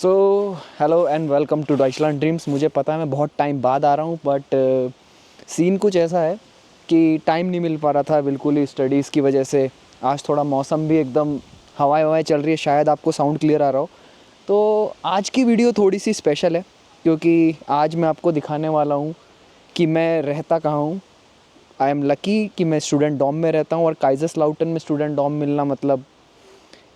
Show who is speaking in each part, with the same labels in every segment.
Speaker 1: So hello and welcome to Deutschland dreams. मुझे पता है मैं बहुत टाइम बाद आ रहा हूँ, बट सीन कुछ ऐसा है कि टाइम नहीं मिल पा रहा था बिल्कुल ही स्टडीज़ की वजह से। आज थोड़ा मौसम भी एकदम हवाएं हवाएं चल रही है, शायद आपको साउंड क्लियर आ रहा हो। तो आज की वीडियो थोड़ी सी स्पेशल है क्योंकि आज मैं आपको दिखाने वाला हूँ कि मैं रहता कहाँ हूँ। आई एम लकी कि मैं स्टूडेंट डॉम में रहता हूँ, और काइजरस्लाउटन में स्टूडेंट डॉम मिलना मतलब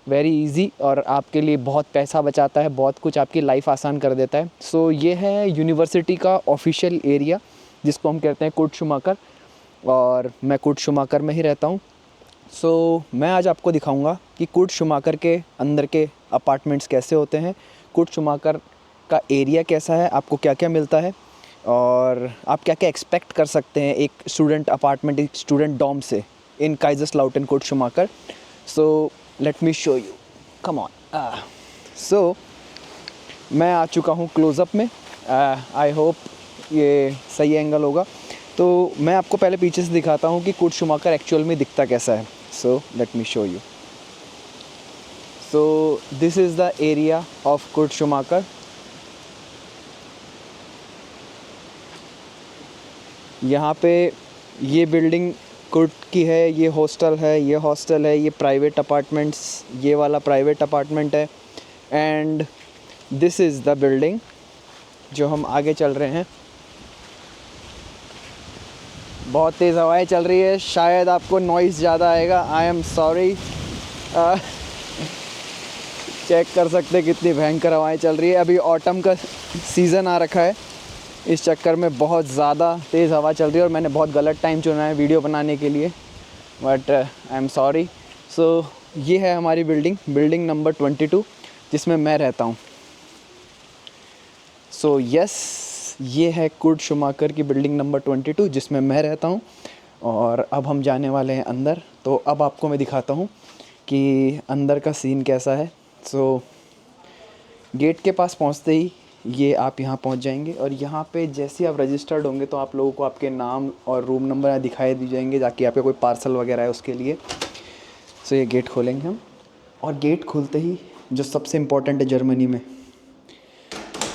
Speaker 1: वेरी इजी, और आपके लिए बहुत पैसा बचाता है, बहुत कुछ आपकी लाइफ आसान कर देता है। सो ये है यूनिवर्सिटी का ऑफिशियल एरिया जिसको हम कहते हैं कुर्ट शुमाकर, और मैं कुर्ट शुमाकर में ही रहता हूँ। सो मैं आज आपको दिखाऊंगा कि कुर्ट शुमाकर के अंदर के अपार्टमेंट्स कैसे होते हैं, कुर्ट शुमाकर का एरिया कैसा है, आपको क्या क्या मिलता है, और आप क्या क्या एक्सपेक्ट कर सकते हैं एक स्टूडेंट अपार्टमेंट, एक स्टूडेंट डॉम से in Kaiserslautern Kurt Schumacher. So let me show you, come on. सो मैं आ चुका हूँ क्लोज़अप में। आई होप ये सही एंगल होगा। तो मैं आपको पहले पीछे से दिखाता हूँ कि कुर्ट शुमाकर एक्चुअल में दिखता कैसा है। सो let me show you. So this is the area of Kurt Schumacher. यहाँ पे ये बिल्डिंग कुर्ट की है, ये हॉस्टल है, ये हॉस्टल है, ये प्राइवेट अपार्टमेंट्स, ये वाला प्राइवेट अपार्टमेंट है, and this is the building जो हम आगे चल रहे हैं। बहुत तेज़ हवाएं चल रही है, शायद आपको नॉइज़ ज़्यादा आएगा, आई एम सॉरी। चेक कर सकते हैं कितनी भयंकर हवाएं चल रही है। अभी ऑटम का सीज़न आ रखा है, इस चक्कर में बहुत ज़्यादा तेज़ हवा चल रही है, और मैंने बहुत गलत टाइम चुना है वीडियो बनाने के लिए, बट आई एम सॉरी। सो ये है हमारी बिल्डिंग नंबर 22 जिसमें मैं रहता हूँ। सो यस, ये है कुर्ट शुमाकर की बिल्डिंग नंबर 22 जिसमें मैं रहता हूँ। और अब हम जाने वाले हैं अंदर, तो अब आपको मैं दिखाता हूँ कि अंदर का सीन कैसा है। सो गेट के पास पहुँचते ही ये आप यहाँ पहुँच जाएंगे, और यहाँ पे जैसे ही आप रजिस्टर्ड होंगे तो आप लोगों को आपके नाम और रूम नंबर दिखाई दी जाएंगे, ताकि आपके कोई पार्सल वगैरह है उसके लिए। सो ये गेट खोलेंगे हम, और गेट खोलते ही जो सबसे इम्पोर्टेंट है जर्मनी में,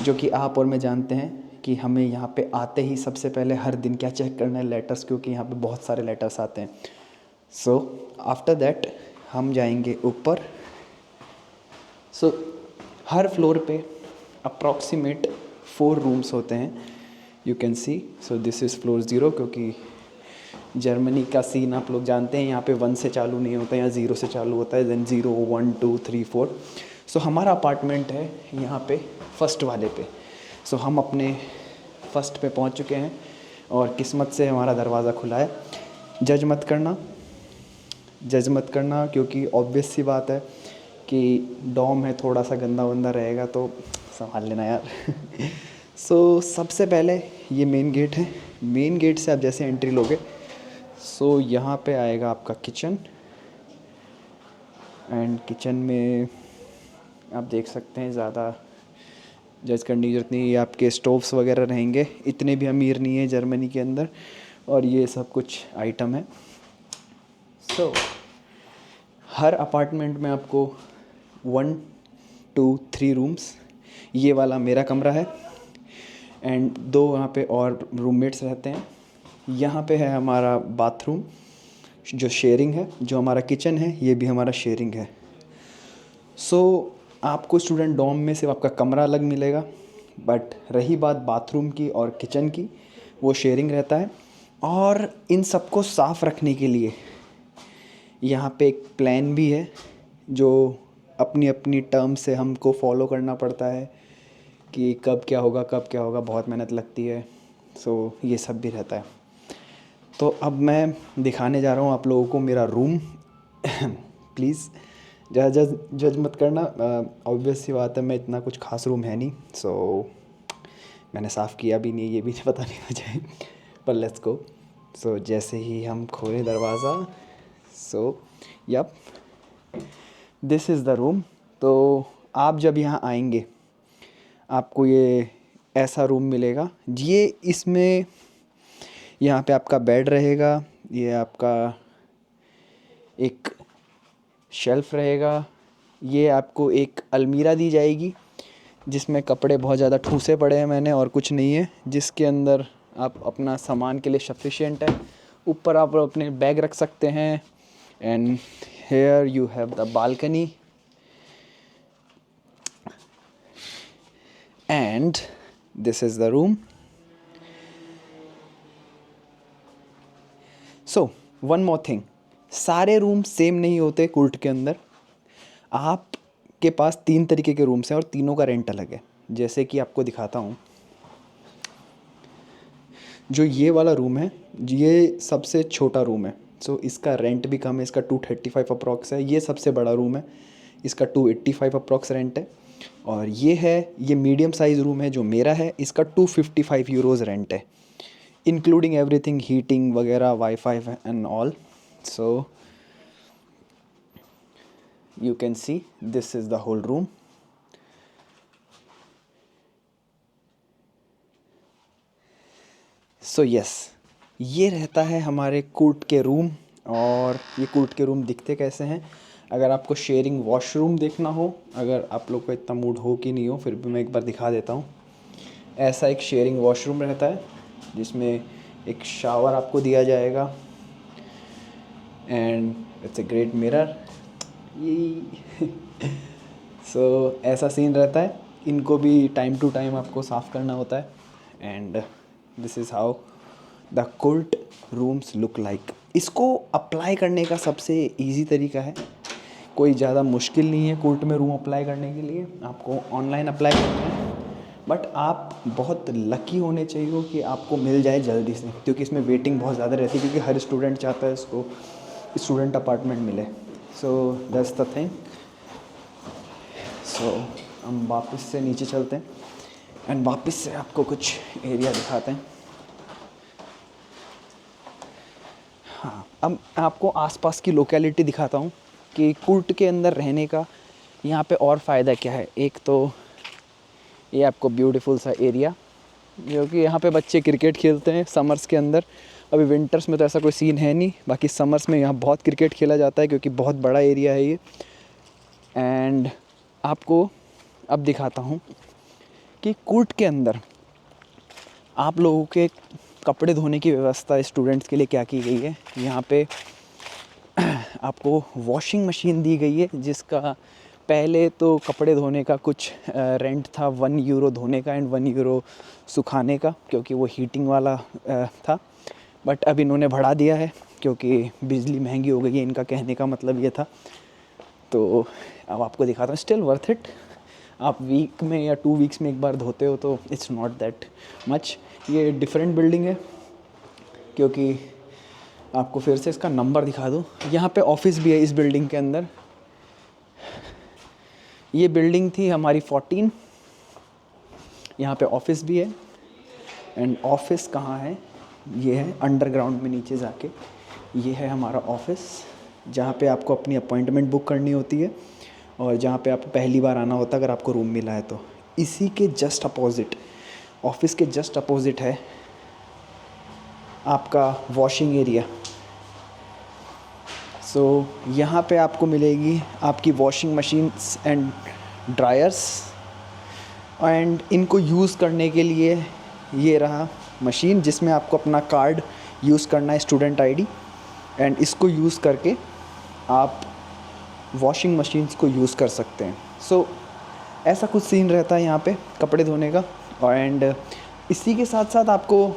Speaker 1: जो कि आप और मैं जानते हैं कि हमें यहाँ पे आते ही सबसे पहले हर दिन क्या चेक करना है, लेटर्स, क्योंकि यहाँ पे बहुत सारे लेटर्स आते हैं। सो आफ्टर दैट हम जाएंगे ऊपर। सो हर फ्लोर पे अप्रॉक्सीमेट 4 रूम्स होते हैं, you can see. So this is floor 0, क्योंकि जर्मनी का सीन आप लोग जानते हैं, यहाँ पे 1 से चालू नहीं होता है, यहाँ 0 से चालू होता है, देन 0 1 2 3 4। सो हमारा अपार्टमेंट है यहाँ पे फर्स्ट वाले पे। सो हम अपने फर्स्ट पे पहुँच चुके हैं, और किस्मत से हमारा दरवाज़ा खुला है। जज मत करना, जज मत करना, क्योंकि ऑब्वियस सी बात है कि डॉम है, थोड़ा सा गंदा वंदा रहेगा तो संभाल लेना यार। सो सबसे पहले ये मेन गेट है। मेन गेट से आप जैसे एंट्री लोगे, सो यहाँ पे आएगा आपका किचन, एंड किचन में आप देख सकते हैं, ज़्यादा जज करने की जरूरत नहीं, ये आपके स्टोव्स वगैरह रहेंगे, इतने भी अमीर नहीं है जर्मनी के अंदर, और ये सब कुछ आइटम है। सो हर अपार्टमेंट में आपको 1 2 3 रूम्स, ये वाला मेरा कमरा है, एंड 2 वहाँ पे और रूममेट्स रहते हैं। यहाँ पे है हमारा बाथरूम जो शेयरिंग है, जो हमारा किचन है ये भी हमारा शेयरिंग है। सो आपको स्टूडेंट डॉम में सिर्फ आपका कमरा अलग मिलेगा, बट रही बात बाथरूम की और किचन की, वो शेयरिंग रहता है। और इन सबको साफ़ रखने के लिए यहाँ पे एक प्लान भी है, जो अपनी अपनी टर्म से हमको फॉलो करना पड़ता है कि कब क्या होगा, कब क्या होगा, बहुत मेहनत लगती है। सो ये सब भी रहता है। तो अब मैं दिखाने जा रहा हूँ आप लोगों को मेरा रूम। प्लीज़ जज जज मत करना, ऑब्वियस सी बात है, मैं इतना कुछ खास रूम है नहीं। सो मैंने साफ़ किया भी नहीं, ये भी नहीं पता नहीं मुझे, पर लेट्स गो। सो जैसे ही हम खोले दरवाज़ा, so yup, this is the room. तो आप जब यहाँ आएंगे आपको ये ऐसा रूम मिलेगा। ये इसमें यहाँ पे आपका बेड रहेगा, ये आपका एक शेल्फ़ रहेगा, ये आपको एक अलमीरा दी जाएगी जिसमें कपड़े बहुत ज़्यादा ठूसे पड़े हैं मैंने और कुछ नहीं है, जिसके अंदर आप अपना सामान के लिए सफिशिएंट है। ऊपर आप अपने बैग रख सकते हैं। And here you have the balcony and this is the room. So one more thing, सारे रूम सेम नहीं होते कुर्ट के अंदर। आपके पास 3 तरीके के रूम्स हैं और तीनों का रेंट अलग है। जैसे कि आपको दिखाता हूँ, जो ये वाला रूम है ये सबसे छोटा रूम है, सो इसका रेंट भी कम है, इसका 235 अप्रॉक्स है। ये सबसे बड़ा रूम है, इसका 285 अप्रॉक्स रेंट है। और ये मीडियम साइज़ रूम है जो मेरा है, इसका 255 यूरोज़ रेंट है, इंक्लूडिंग एवरीथिंग, हीटिंग वगैरह, wifi and all. So you can see this is the whole room। so yes, ये रहता है हमारे कूट के रूम। और ये कूट के रूम दिखते कैसे हैं, अगर आपको शेयरिंग वॉशरूम देखना हो, अगर आप लोग को इतना मूड हो कि नहीं हो, फिर भी मैं एक बार दिखा देता हूँ। ऐसा एक शेयरिंग वॉशरूम रहता है जिसमें एक शावर आपको दिया जाएगा and it's a great mirror. सो ऐसा सीन रहता है। इनको भी टाइम टू टाइम आपको साफ़ करना होता है। And this is how the cult rooms look like. इसको अप्लाई करने का सबसे इजी तरीका है, कोई ज़्यादा मुश्किल नहीं है कुल्ट में रूम अप्लाई करने के लिए। आपको ऑनलाइन अप्लाई करना है, बट आप बहुत लकी होने चाहिए कि आपको मिल जाए जल्दी से, क्योंकि इसमें वेटिंग बहुत ज़्यादा रहती है, क्योंकि हर स्टूडेंट चाहता है इसको स्टूडेंट अपार्टमेंट मिले। So that's the thing. सो हम वापस से नीचे चलते हैं एंड वापस से आपको कुछ एरिया दिखाते हैं। हाँ, अब आपको आसपास की लोकेलिटी दिखाता हूँ कि कुर्ट के अंदर रहने का यहाँ पे और फ़ायदा क्या है। एक तो ये आपको ब्यूटीफुल सा एरिया, जो कि यहाँ पे बच्चे क्रिकेट खेलते हैं समर्स के अंदर। अभी विंटर्स में तो ऐसा कोई सीन है नहीं, बाकी समर्स में यहाँ बहुत क्रिकेट खेला जाता है क्योंकि बहुत बड़ा एरिया है ये। एंड आपको अब दिखाता हूँ कि कोर्ट के अंदर आप लोगों के कपड़े धोने की व्यवस्था स्टूडेंट्स के लिए क्या की गई है। यहाँ पे आपको वॉशिंग मशीन दी गई है, जिसका पहले तो कपड़े धोने का कुछ रेंट था 1 यूरो धोने का एंड 1 यूरो सुखाने का, क्योंकि वो हीटिंग वाला था। बट अब इन्होंने बढ़ा दिया है क्योंकि बिजली महंगी हो गई है, इनका कहने का मतलब ये था। तो अब आपको दिखाता हूँ, स्टिल वर्थ इट। आप वीक में या 2 वीक्स में एक बार धोते हो तो इट्स नॉट दैट मच। ये डिफरेंट बिल्डिंग है, क्योंकि आपको फिर से इसका नंबर दिखा दूँ, यहाँ पे ऑफिस भी है इस बिल्डिंग के अंदर। ये बिल्डिंग थी हमारी 14, यहाँ पे ऑफिस भी है। एंड ऑफिस कहाँ है, ये है अंडरग्राउंड में नीचे जाके, ये है हमारा ऑफिस, जहाँ पे आपको अपनी अपॉइंटमेंट बुक करनी होती है और जहाँ पे आपको पहली बार आना होता है अगर आपको रूम मिला है तो। इसी के जस्ट अपोजिट, ऑफिस के जस्ट अपोजिट है आपका वॉशिंग एरिया। सो यहाँ पे आपको मिलेगी आपकी washing machines and dryers. And इनको यूज़ करने के लिए ये रहा मशीन, जिसमें आपको अपना कार्ड यूज़ करना है, स्टूडेंट आईडी, एंड इसको यूज़ करके आप वॉशिंग मशीन्स को यूज़ कर सकते हैं। सो ऐसा कुछ सीन रहता है यहाँ पे कपड़े धोने का। एंड इसी के साथ साथ आपको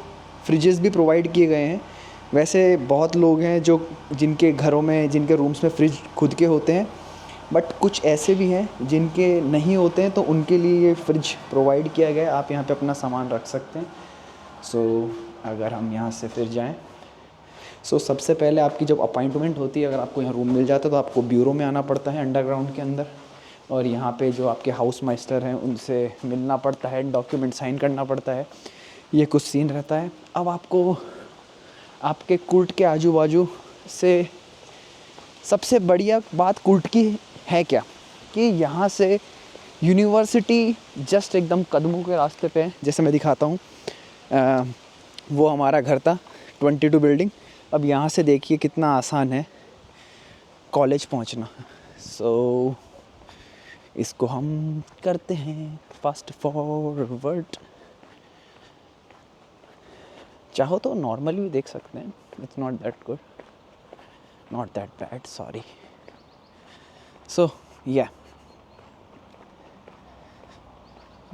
Speaker 1: फ्रिजेस भी प्रोवाइड किए गए हैं। वैसे बहुत लोग हैं जो जिनके घरों में, जिनके रूम्स में फ्रिज खुद के होते हैं, बट कुछ ऐसे भी हैं जिनके नहीं होते हैं, तो उनके लिए ये फ्रिज प्रोवाइड किया गया है, आप यहाँ पे अपना सामान रख सकते हैं। सो अगर हम यहाँ से फिर जाएं, सबसे पहले आपकी जब अपॉइंटमेंट होती है, अगर आपको यहाँ रूम मिल जाता है तो आपको ब्यूरो में आना पड़ता है अंडरग्राउंड के अंदर, और यहाँ पे जो आपके हाउस मास्टर हैं उनसे मिलना पड़ता है, डॉक्यूमेंट साइन करना पड़ता है। ये कुछ सीन रहता है। अब आपको आपके कुर्ट के आजू बाजू से सबसे बढ़िया बात कुर्ट की है क्या, कि यहाँ से यूनिवर्सिटी जस्ट एकदम कदमों के रास्ते पे है। जैसे मैं दिखाता हूँ, वो हमारा घर था 22 बिल्डिंग। अब यहाँ से देखिए कितना आसान है कॉलेज पहुँचना। सो इसको हम करते हैं फास्ट फॉरवर्ड। चाहो तो नॉर्मल भी देख सकते हैं, it's not that good, not that bad, sorry. So या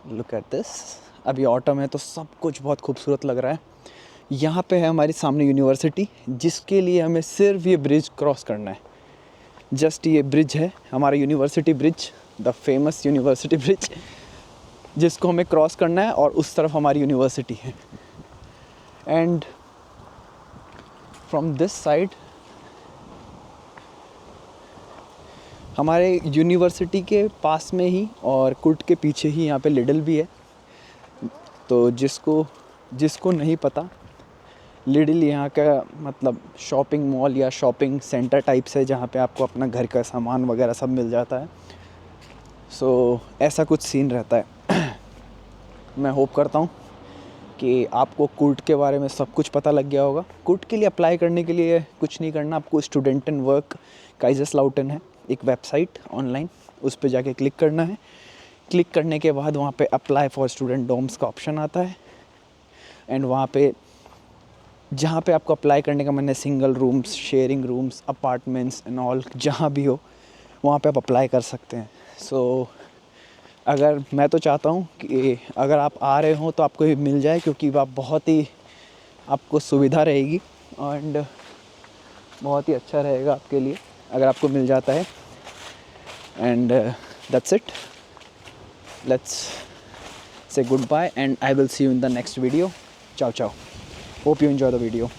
Speaker 1: लुक एट दिस। अभी ऑटम है तो सब कुछ बहुत खूबसूरत लग रहा है। यहाँ पे है हमारी सामने यूनिवर्सिटी, जिसके लिए हमें सिर्फ ये ब्रिज क्रॉस करना है। जस्ट ये ब्रिज है हमारा university bridge, the famous university bridge, जिसको हमें क्रॉस करना है और उस तरफ हमारी यूनिवर्सिटी है। एंड फ्रॉम दिस साइड हमारे यूनिवर्सिटी के पास में ही और कुर्ट के पीछे ही यहाँ पे लिडल भी है। तो जिसको नहीं पता, लिडल यहाँ का मतलब शॉपिंग मॉल या शॉपिंग सेंटर टाइप से, जहाँ पे आपको अपना घर का सामान वगैरह सब मिल जाता है। सो ऐसा कुछ सीन रहता है। मैं होप करता हूँ कि आपको कुर्ट के बारे में सब कुछ पता लग गया होगा। कुर्ट के लिए अप्लाई करने के लिए कुछ नहीं करना, आपको स्टूडेंट एंड वर्क काइजरस्लाउटन है एक वेबसाइट ऑनलाइन, उस पर जाके क्लिक करना है। क्लिक करने के बाद वहाँ पे अप्लाई फॉर स्टूडेंट डॉम्स का ऑप्शन आता है। एंड वहाँ पे जहाँ पे आपको अप्लाई करने का मन है, single rooms, sharing rooms, apartments and all, जहाँ भी हो वहाँ पे आप अप्लाई कर सकते हैं। सो अगर मैं तो चाहता हूँ कि अगर आप आ रहे हो तो आपको ये मिल जाए, क्योंकि वह बहुत ही आपको सुविधा रहेगी एंड बहुत ही अच्छा रहेगा आपके लिए अगर आपको मिल जाता है। And that's it, let's say goodbye and I will see you in the next video. Ciao ciao, hope you enjoy the video.